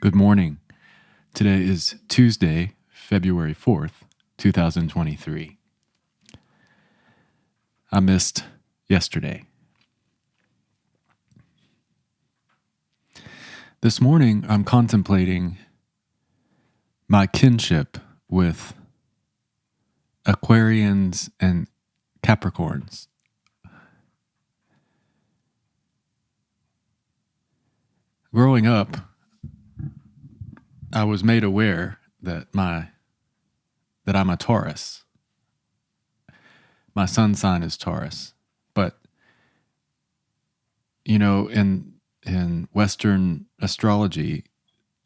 Good morning. Today is Tuesday, February 4th, 2023. I missed yesterday. This morning, I'm contemplating my kinship with Aquarians and Capricorns. Growing up, I was made aware that I'm a Taurus. My sun sign is Taurus. But in Western astrology,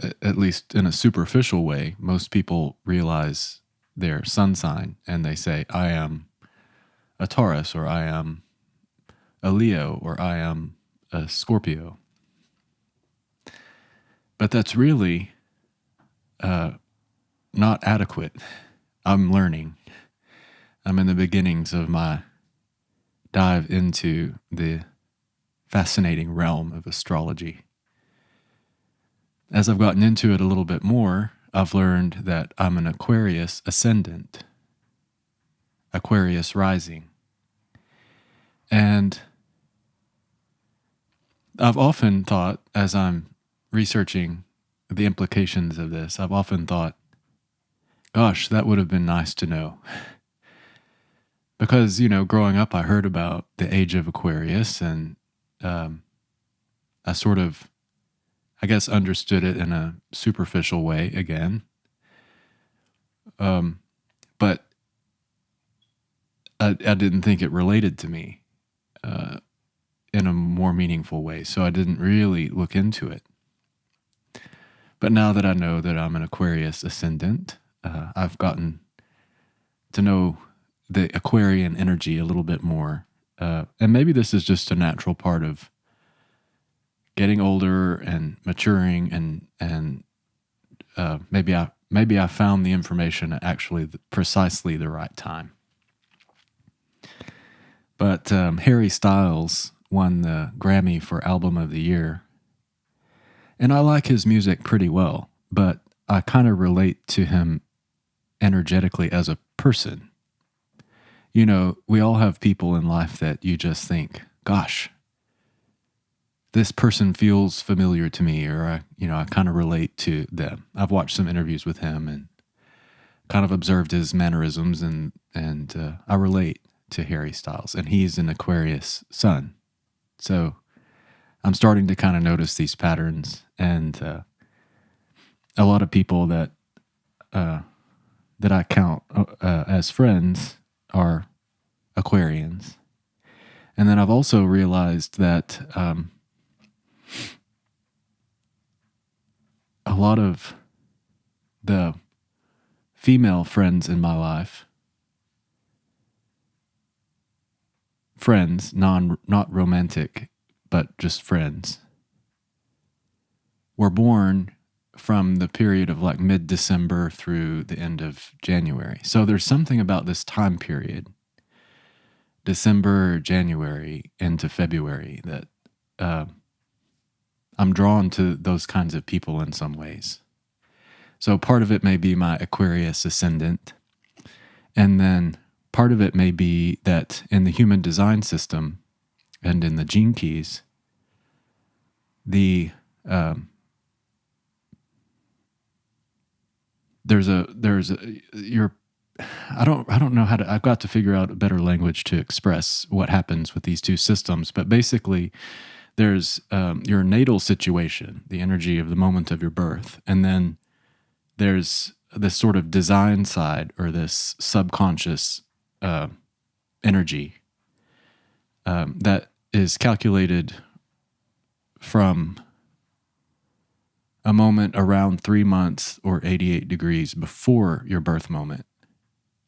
at least in a superficial way, most people realize their sun sign and they say, I am a Taurus, or I am a Leo, or I am a Scorpio. But that's really not adequate. I'm learning. I'm in the beginnings of my dive into the fascinating realm of astrology. As I've gotten into it a little bit more, I've learned that I'm an Aquarius ascendant, Aquarius rising. And I've often thought, as I'm researching the implications of this, I've often thought, gosh, that would have been nice to know. Because, growing up, I heard about the age of Aquarius, and I sort of, I guess, understood it in a superficial way again. But I didn't think it related to me in a more meaningful way, so I didn't really look into it. But now that I know that I'm an Aquarius ascendant, I've gotten to know the Aquarian energy a little bit more. And maybe this is just a natural part of getting older and maturing, and maybe I found the information at actually precisely the right time. But Harry Styles won the Grammy for Album of the Year, and I like his music pretty well, but I kind of relate to him energetically as a person. We all have people in life that you just think, gosh, this person feels familiar to me, or I kind of relate to them. I've watched some interviews with him and kind of observed his mannerisms, and I relate to Harry Styles, and he's an Aquarius sun. So I'm starting to kind of notice these patterns, and a lot of people that I count as friends are Aquarians. And then I've also realized that a lot of the female friends in my life, friends, not romantic, but just friends, were born from the period of like mid-December through the end of January. So there's something about this time period, December, January into February, that I'm drawn to those kinds of people in some ways. So part of it may be my Aquarius ascendant, and then part of it may be that in the human design system and in the gene keys, the I don't know how to, I've got to figure out a better language to express what happens with these two systems, but basically there's your natal situation, the energy of the moment of your birth, and then there's this sort of design side, or this subconscious energy that is calculated from a moment around 3 months or 88 degrees before your birth moment.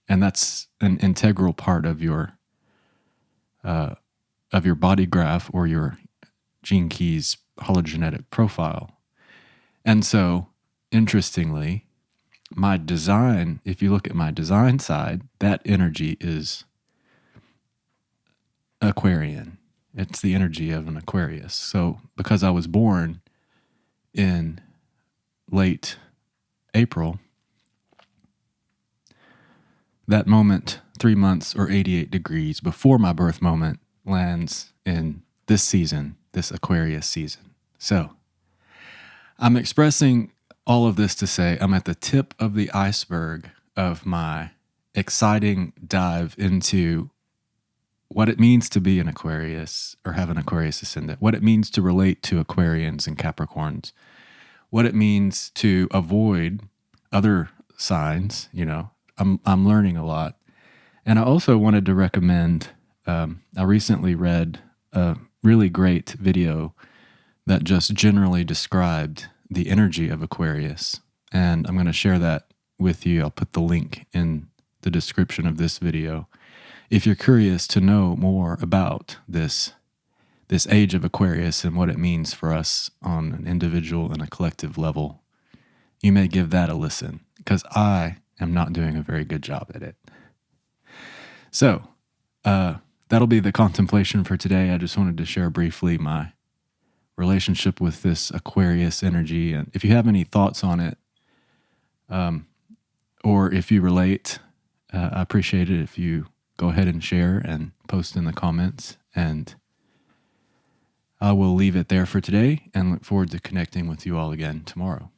And that's an integral part of your body graph, or your gene keys hologenetic profile. And so, interestingly, my design, if you look at my design side, that energy is Aquarian. It's the energy of an Aquarius. So because I was born in late April, that moment, 3 months or 88 degrees before my birth moment, lands in this season, this Aquarius season. So I'm expressing all of this to say I'm at the tip of the iceberg of my exciting dive into what it means to be an Aquarius or have an Aquarius ascendant, what it means to relate to Aquarians and Capricorns, what it means to avoid other signs. I'm learning a lot. And I also wanted to recommend, I recently read a really great video that just generally described the energy of Aquarius. And I'm going to share that with you. I'll put the link in the description of this video. If you're curious to know more about this age of Aquarius and what it means for us on an individual and a collective level, you may give that a listen, because I am not doing a very good job at it. So that'll be the contemplation for today. I just wanted to share briefly my relationship with this Aquarius energy. And if you have any thoughts on it, or if you relate, I appreciate it if you go ahead and share and post in the comments. And I will leave it there for today and look forward to connecting with you all again tomorrow.